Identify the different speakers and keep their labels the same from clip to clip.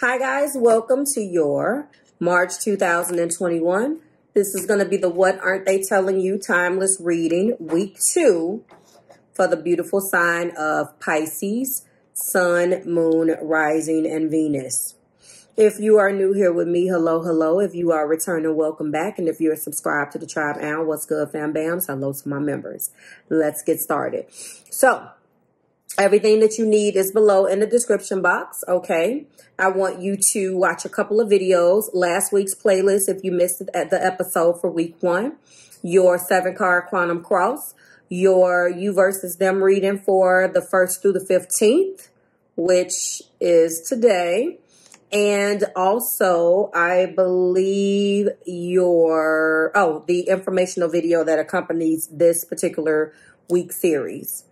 Speaker 1: Hi guys, welcome to your March 2021. This is going to be the What Aren't They Telling You Timeless Reading, week 2 for the beautiful sign of Pisces, Sun, Moon, Rising, and Venus. If you are new here with me, hello, hello. If you are returning, welcome back. And if you're subscribed to the tribe now, what's good, fam bams? Hello to my members. Let's get started. So, everything that you need is below in the description box, okay? I want you to watch a couple of videos. Last week's playlist, if you missed it at the episode for week 1. Your 7-card Quantum Cross. Your You versus Them reading for the 1st through the 15th, which is today. And also, I believe the informational video that accompanies this particular week series.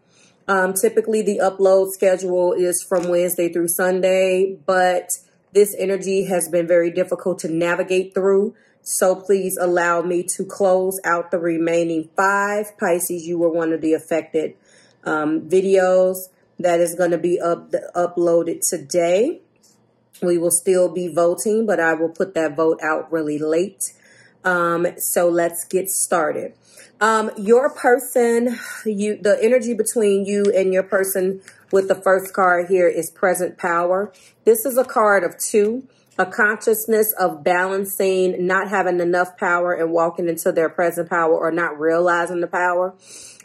Speaker 1: Typically, the upload schedule is from Wednesday through Sunday, but this energy has been very difficult to navigate through. So please allow me to close out the remaining 5. Pisces, you were one of the affected videos that is going to be uploaded today. We will still be voting, but I will put that vote out really late. So let's get started. Your person, the energy between you and your person with the first card here is present power. This is a card of 2, a consciousness of balancing, not having enough power and walking into their present power or not realizing the power.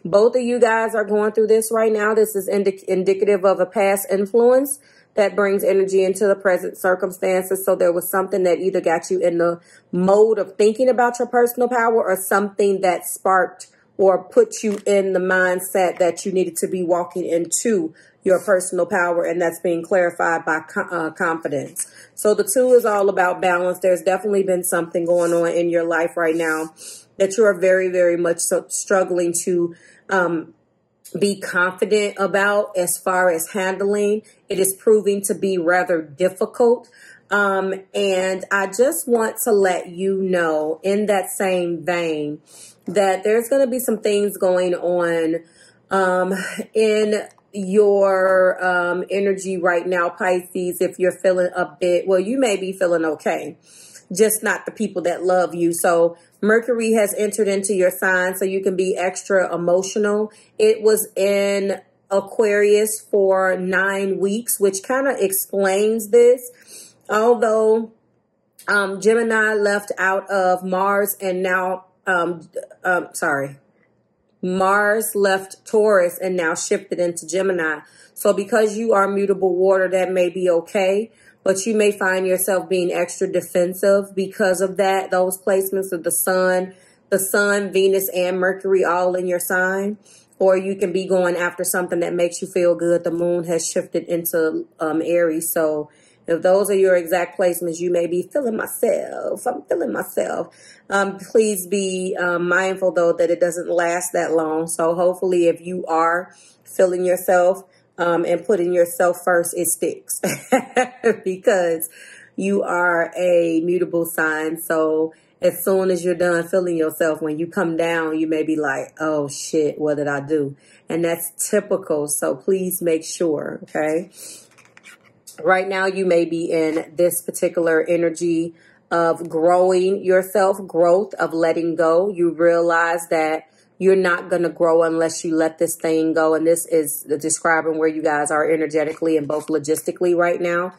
Speaker 1: Both of you guys are going through this right now. This is indicative of a past influence that brings energy into the present circumstances. So there was something that either got you in the mode of thinking about your personal power or something that sparked or put you in the mindset that you needed to be walking into your personal power. And that's being clarified by confidence. So the 2 is all about balance. There's definitely been something going on in your life right now that you are very, very much struggling to be confident about as far as handling. It is proving to be rather difficult. And I just want to let you know in that same vein that there's going to be some things going on in your energy right now, Pisces, if you're feeling a bit, well, you may be feeling okay, just not the people that love you. So Mercury has entered into your sign, so you can be extra emotional. It was in Aquarius for 9 weeks, which kind of explains this. Although Gemini left out of Mars and now, Mars left Taurus and now shifted into Gemini. So because you are mutable water, that may be okay. But you may find yourself being extra defensive because of that. Those placements of the sun, Venus, and Mercury all in your sign. Or you can be going after something that makes you feel good. The moon has shifted into Aries. So if those are your exact placements, you may be feeling myself. I'm feeling myself. Please be mindful, though, that it doesn't last that long. So hopefully if you are feeling yourself, and putting yourself first, it sticks because you are a mutable sign. So as soon as you're done feeling yourself, when you come down, you may be like, oh shit, what did I do? And that's typical. So please make sure, okay? Right now, you may be in this particular energy of growing yourself, growth, of letting go. You realize that you're not going to grow unless you let this thing go. And this is describing where you guys are energetically and both logistically right now,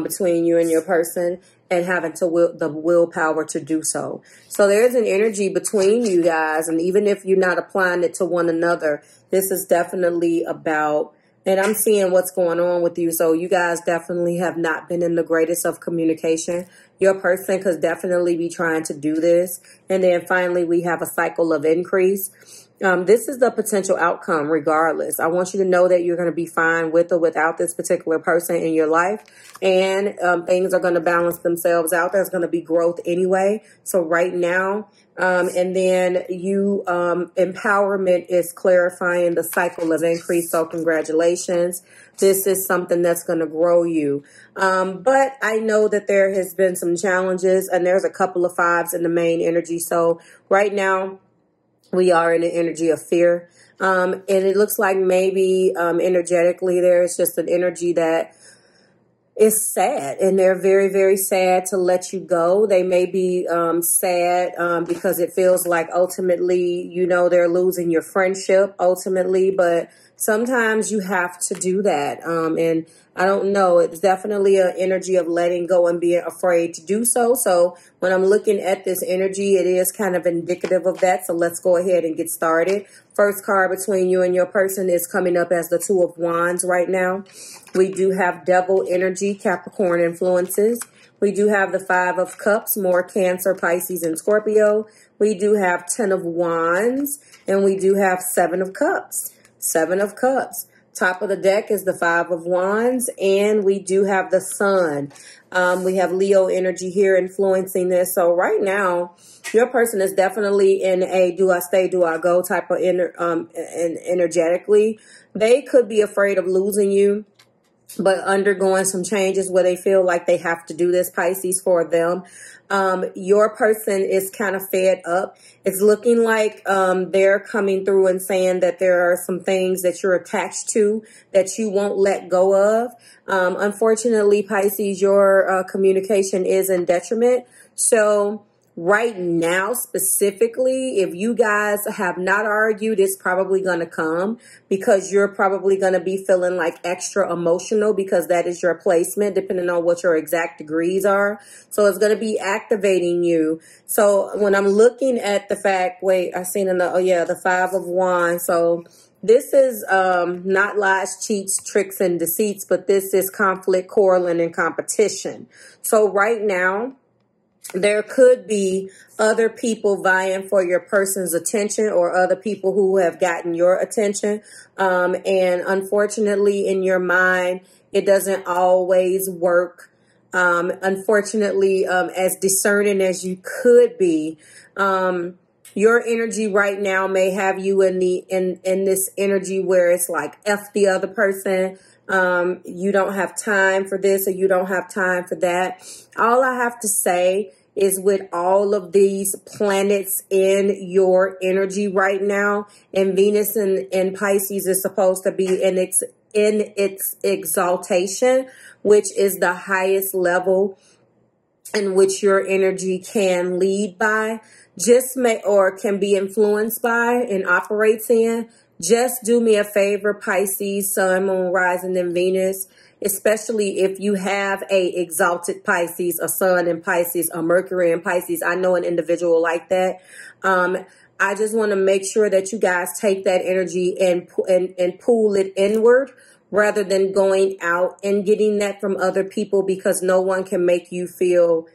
Speaker 1: between you and your person, and having the willpower to do so. So there's an energy between you guys. And even if you're not applying it to one another, this is definitely about, and I'm seeing what's going on with you. So you guys definitely have not been in the greatest of communication. Your person could definitely be trying to do this. And then finally, we have a cycle of increase. This is the potential outcome regardless. I want you to know that you're going to be fine with or without this particular person in your life. And things are going to balance themselves out. There's going to be growth anyway. So right now, and then you, empowerment is clarifying the cycle of increase. So congratulations. This is something that's going to grow you. But I know that there has been some challenges, and there's a couple of 5s in the main energy. So right now we are in an energy of fear. And it looks like maybe energetically there's just an energy that is sad, and they're very, very sad to let you go. They may be sad because it feels like ultimately, you know, they're losing your friendship ultimately, but sometimes you have to do that. And I don't know, it's definitely an energy of letting go and being afraid to do so. So when I'm looking at this energy, it is kind of indicative of that. So let's go ahead and get started. First card between you and your person is coming up as the Two of Wands right now. We do have Devil energy, Capricorn influences. We do have the Five of Cups, more Cancer, Pisces, and Scorpio. We do have 10 of Wands, and we do have 7 of Cups. 7 of Cups. Top of the deck is the Five of Wands, and we do have the Sun. We have Leo energy here influencing this. So right now, your person is definitely in a do I stay, do I go type of energetically. They could be afraid of losing you, but undergoing some changes where they feel like they have to do this, Pisces, for them. Your person is kind of fed up. It's looking like they're coming through and saying that there are some things that you're attached to that you won't let go of. Unfortunately, Pisces, your communication is in detriment. So right now, specifically, if you guys have not argued, it's probably going to come because you're probably going to be feeling like extra emotional because that is your placement, depending on what your exact degrees are. So it's going to be activating you. So when I'm looking at the fact, wait, I seen in the, oh yeah, the Five of Wands. So this is not lies, cheats, tricks, and deceits, but this is conflict, quarreling, and competition. So right now, there could be other people vying for your person's attention or other people who have gotten your attention. And unfortunately, in your mind, it doesn't always work. Unfortunately, as discerning as you could be, your energy right now may have you in this energy where it's like F the other person. You don't have time for this or you don't have time for that. All I have to say is with all of these planets in your energy right now, and Venus in Pisces is supposed to be in its exaltation, which is the highest level in which your energy can lead by, or can be influenced by and operates in. Just do me a favor, Pisces, Sun, Moon, Rising, and Venus, especially if you have a exalted Pisces, a Sun in Pisces, a Mercury in Pisces. I know an individual like that. I just want to make sure that you guys take that energy and pull it inward rather than going out and getting that from other people, because no one can make you feel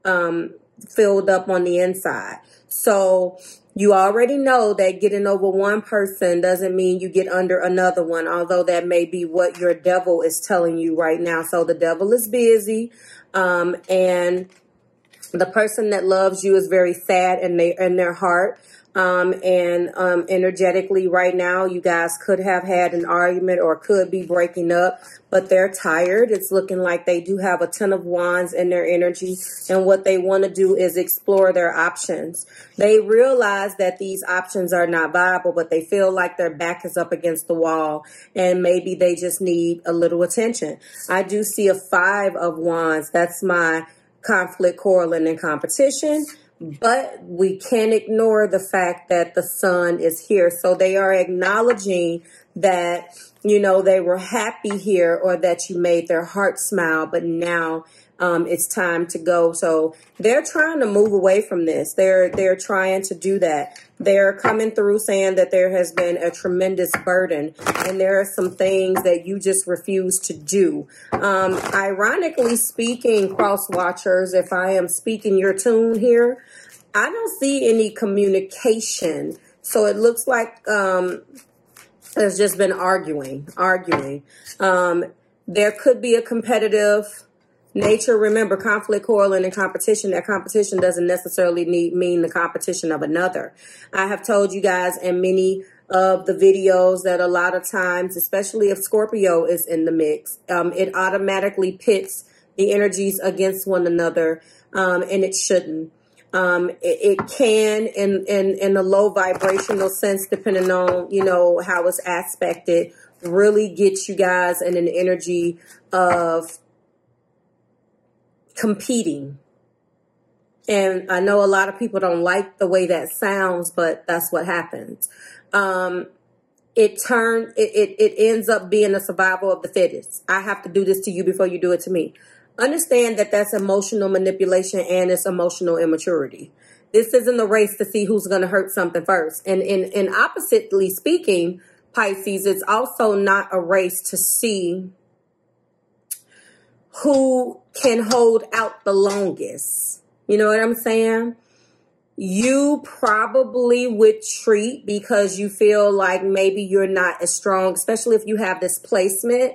Speaker 1: filled up on the inside. So you already know that getting over one person doesn't mean you get under another one, although that may be what your devil is telling you right now. So the devil is busy, and the person that loves you is very sad in their heart. Energetically right now, you guys could have had an argument or could be breaking up, but they're tired. It's looking like they do have a 10 of Wands in their energy, and what they want to do is explore their options. They realize that these options are not viable, but they feel like their back is up against the wall, and maybe they just need a little attention. I do see a 5 of Wands. That's my conflict, quarreling, and competition. But we can't ignore the fact that the Sun is here. So they are acknowledging that, you know, they were happy here or that you made their heart smile, but now it's time to go. So they're trying to move away from this. They're trying to do that. They're coming through saying that there has been a tremendous burden and there are some things that you just refuse to do. Ironically speaking, cross watchers, if I am speaking your tune here, I don't see any communication. So it looks like there's just been arguing. There could be a competitive nature. Remember, conflict, quarreling, and competition. That competition doesn't necessarily mean the competition of another. I have told you guys in many of the videos that a lot of times, especially if Scorpio is in the mix, it automatically pits the energies against one another, and it shouldn't. It can in a low vibrational sense, depending on, you know, how it's aspected, really get you guys in an energy of competing. And I know a lot of people don't like the way that sounds, but that's what happens. It ends up being a survival of the fittest. I have to do this to you before you do it to me. Understand that that's emotional manipulation and it's emotional immaturity. This isn't a race to see who's going to hurt something first. And in oppositely speaking, Pisces, it's also not a race to see who can hold out the longest. You know what I'm saying? You probably would treat because you feel like maybe you're not as strong, especially if you have this placement.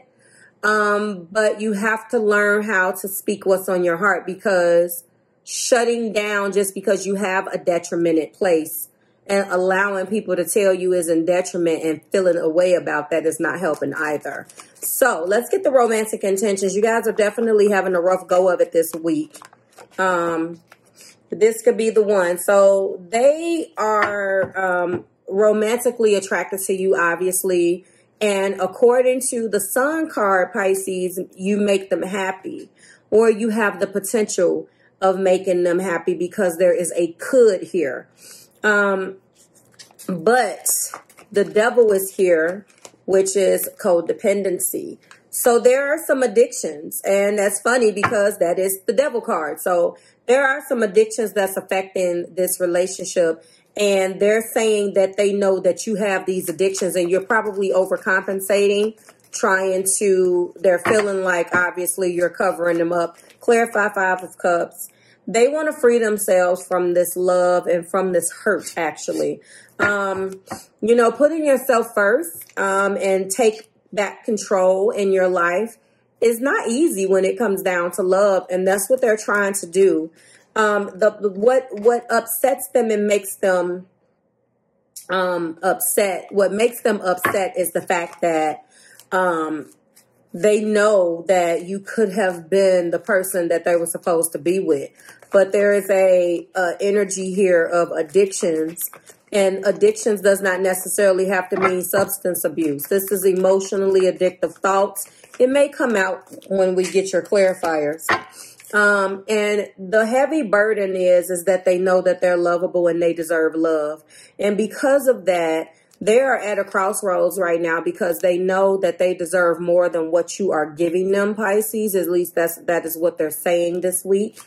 Speaker 1: But you have to learn how to speak what's on your heart, because shutting down just because you have a detrimented place and allowing people to tell you is in detriment and feeling a way about that is not helping either. So let's get the romantic intentions. You guys are definitely having a rough go of it this week. This could be the one. So they are romantically attracted to you, obviously. And according to the Sun card, Pisces, you make them happy, or you have the potential of making them happy, because there is a could here. But the devil is here, which is codependency. So there are some addictions, and that's funny because that is the devil card. So there are some addictions that's affecting this relationship, and they're saying that they know that you have these addictions and you're probably overcompensating, they're feeling like obviously you're covering them up. Clarify, Five of Cups. They want to free themselves from this love and from this hurt, actually. You know, putting yourself first and take back control in your life is not easy when it comes down to love, and that's what they're trying to do. What upsets them and makes them upset, what makes them upset is the fact that they know that you could have been the person that they were supposed to be with, but there is a energy here of addictions. And addictions does not necessarily have to mean substance abuse. This is emotionally addictive thoughts. It may come out when we get your clarifiers. And the heavy burden is that they know that they're lovable and they deserve love. And because of that, they are at a crossroads right now, because they know that they deserve more than what you are giving them, Pisces. At least that is what they're saying this week.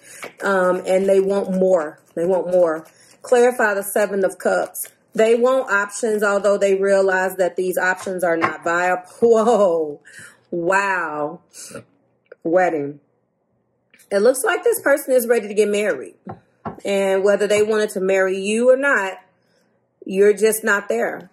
Speaker 1: And they want more. They want more. Clarify the Seven of Cups. They want options, although they realize that these options are not viable. Whoa. Wow. Wedding. It looks like this person is ready to get married. And whether they wanted to marry you or not, you're just not there.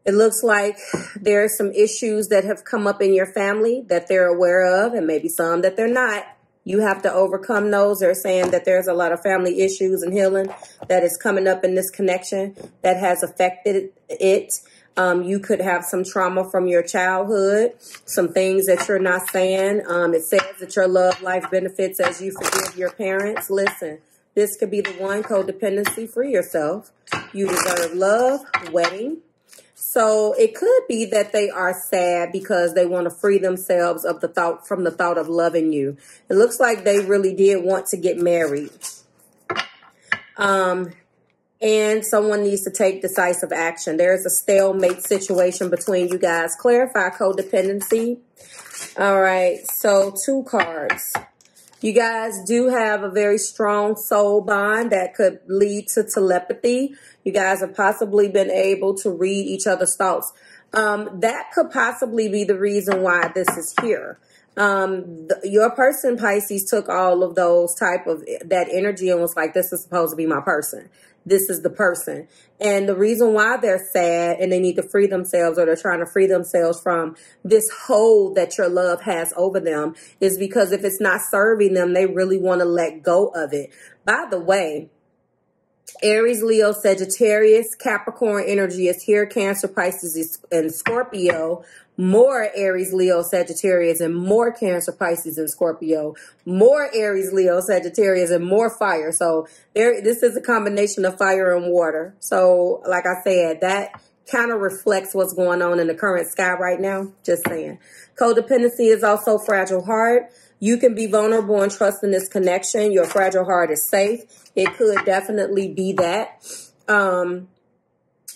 Speaker 1: It looks like there are some issues that have come up in your family that they're aware of, and maybe some that they're not. You have to overcome those. They're saying that there's a lot of family issues and healing that is coming up in this connection that has affected it. You could have some trauma from your childhood, some things that you're not saying. It says that your love life benefits as you forgive your parents. Listen, this could be the one. Codependency. Free yourself. You deserve love. Wedding. So it could be that they are sad because they want to free themselves of from the thought of loving you. It looks like they really did want to get married. And someone needs to take decisive action. There's a stalemate situation between you guys. Clarify codependency. All right. So 2 cards. You guys do have a very strong soul bond that could lead to telepathy. You guys have possibly been able to read each other's thoughts. That could possibly be the reason why this is here. Your person, Pisces, took all of that energy and was like, this is supposed to be my person. This is the person. And the reason why they're sad and they need to free themselves, or they're trying to free themselves from this hold that your love has over them, is because if it's not serving them, they really want to let go of it. By the way, Aries, Leo, Sagittarius, Capricorn energy is here. Cancer, Pisces, and Scorpio. More Aries, Leo, Sagittarius, and more Cancer, Pisces, and Scorpio. More Aries, Leo, Sagittarius, and more fire. So this is a combination of fire and water. So like I said, that kind of reflects what's going on in the current sky right now. Just saying. Codependency is also fragile heart. You can be vulnerable and trust in this connection. Your fragile heart is safe. It could definitely be that.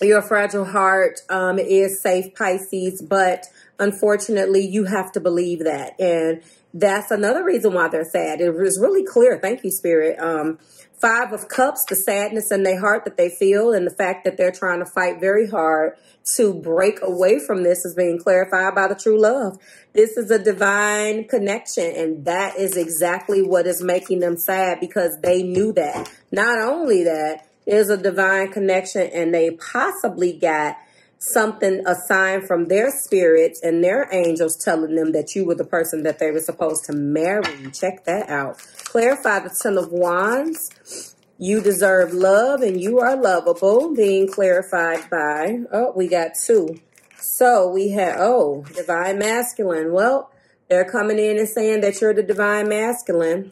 Speaker 1: Your fragile heart is safe, Pisces, but unfortunately, you have to believe that. And that's another reason why they're sad. It was really clear. Thank you, Spirit. Five of Cups, the sadness in their heart that they feel and the fact that they're trying to fight very hard to break away from this is being clarified by the true love. This is a divine connection, and that is exactly what is making them sad, because they knew that. Not only that, there's a divine connection, and they possibly got something, a sign from their spirits and their angels telling them that you were the person that they were supposed to marry. Check that out. Clarify the Ten of Wands. You deserve love and you are lovable. Being clarified by, oh, we got two. So we have, oh, divine masculine. Well, they're coming in and saying that you're the divine masculine.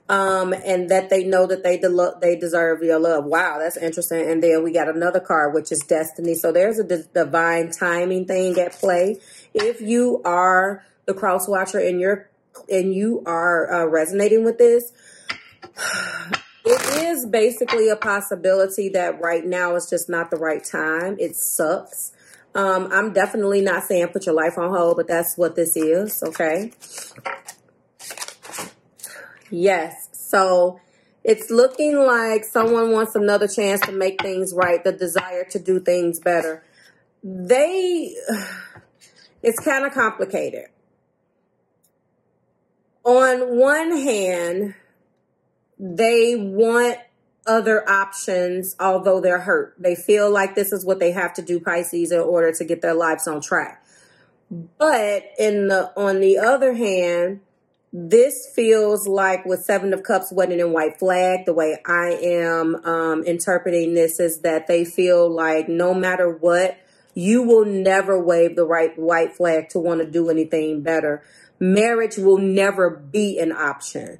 Speaker 1: And that they know that they deserve your love. Wow, that's interesting. And then we got another card, which is destiny. So there's a divine timing thing at play. If you are the cross watcher and you are resonating with this, it is basically a possibility that right now it's just not the right time. It sucks. I'm definitely not saying put your life on hold, but that's what this is. Okay. Yes, so it's looking like someone wants another chance to make things right, the desire to do things better. It's kind of complicated. On one hand, they want other options, although they're hurt. They feel like this is what they have to do, Pisces, in order to get their lives on track. But on the other hand, this feels like with Seven of Cups, wedding and white flag, the way I am interpreting this is that they feel like no matter what, you will never wave the white flag to want to do anything better. Marriage will never be an option.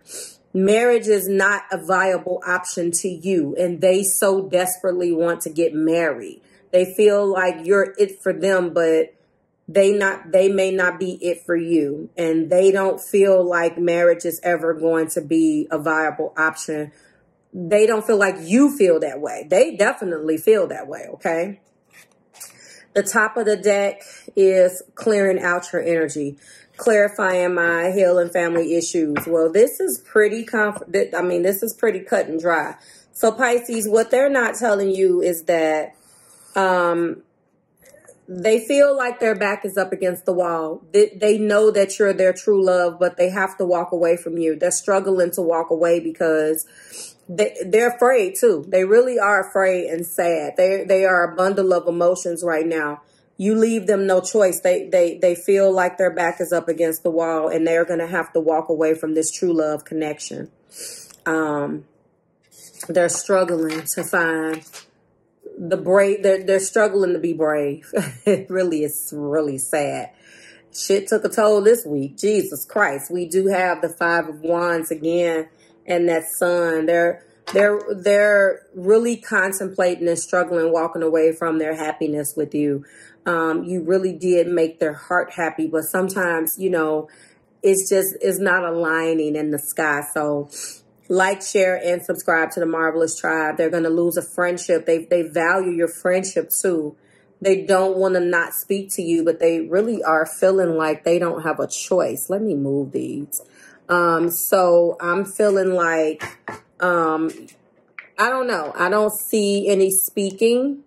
Speaker 1: Marriage is not a viable option to you, and they so desperately want to get married. They feel like you're it for them, but they may not be it for you, and they don't feel like marriage is ever going to be a viable option. They don't feel like you feel that way. They definitely feel that way, okay? The top of the deck is clearing out your energy, clarifying my healing family issues. Well, this is pretty this is pretty cut and dry. So Pisces, what they're not telling you is that they feel like their back is up against the wall. They know that you're their true love, but they have to walk away from you. They're struggling to walk away because they're afraid too. They really are afraid and sad. They are a bundle of emotions right now. You leave them no choice. They feel like their back is up against the wall, and they're going to have to walk away from this true love connection. They're struggling to find the brave. They're struggling to be brave. It really is really sad. Shit took a toll this week. Jesus Christ. We do have the Five of Wands again, and that Sun. They're really contemplating and struggling, walking away from their happiness with you. You really did make their heart happy, but sometimes, you know, it's not aligning in the sky. So like, share, and subscribe to the Marvelous Tribe. They're going to lose a friendship. They value your friendship too. They don't want to not speak to you, but they really are feeling like they don't have a choice. Let me move these. So I'm feeling like, I don't know. I don't see any speaking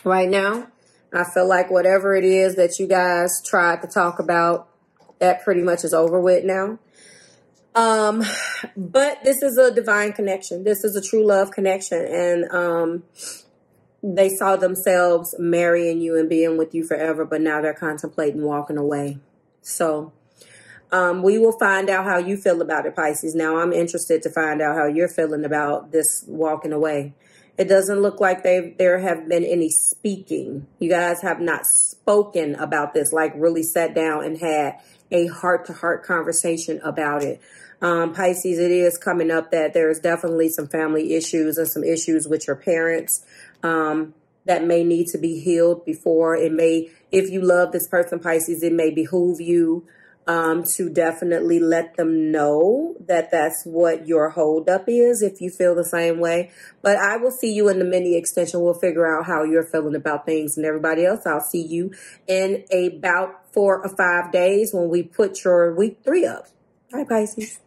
Speaker 1: right now. I feel like whatever it is that you guys tried to talk about, that pretty much is over with now. But this is a divine connection. This is a true love connection. And, they saw themselves marrying you and being with you forever, but now they're contemplating walking away. So, we will find out how you feel about it, Pisces. Now I'm interested to find out how you're feeling about this walking away. It doesn't look like there have been any speaking. You guys have not spoken about this, like really sat down and had a heart-to-heart conversation about it. Pisces, it is coming up that there's definitely some family issues and some issues with your parents. that may need to be healed before it may, if you love this person, Pisces, it may behoove you to definitely let them know that that's what your holdup is, if you feel the same way. But I will see you in the mini extension. We'll figure out how you're feeling about things. And everybody else, I'll see you in about 4 or 5 days when we put your week 3 up. All right, Pisces.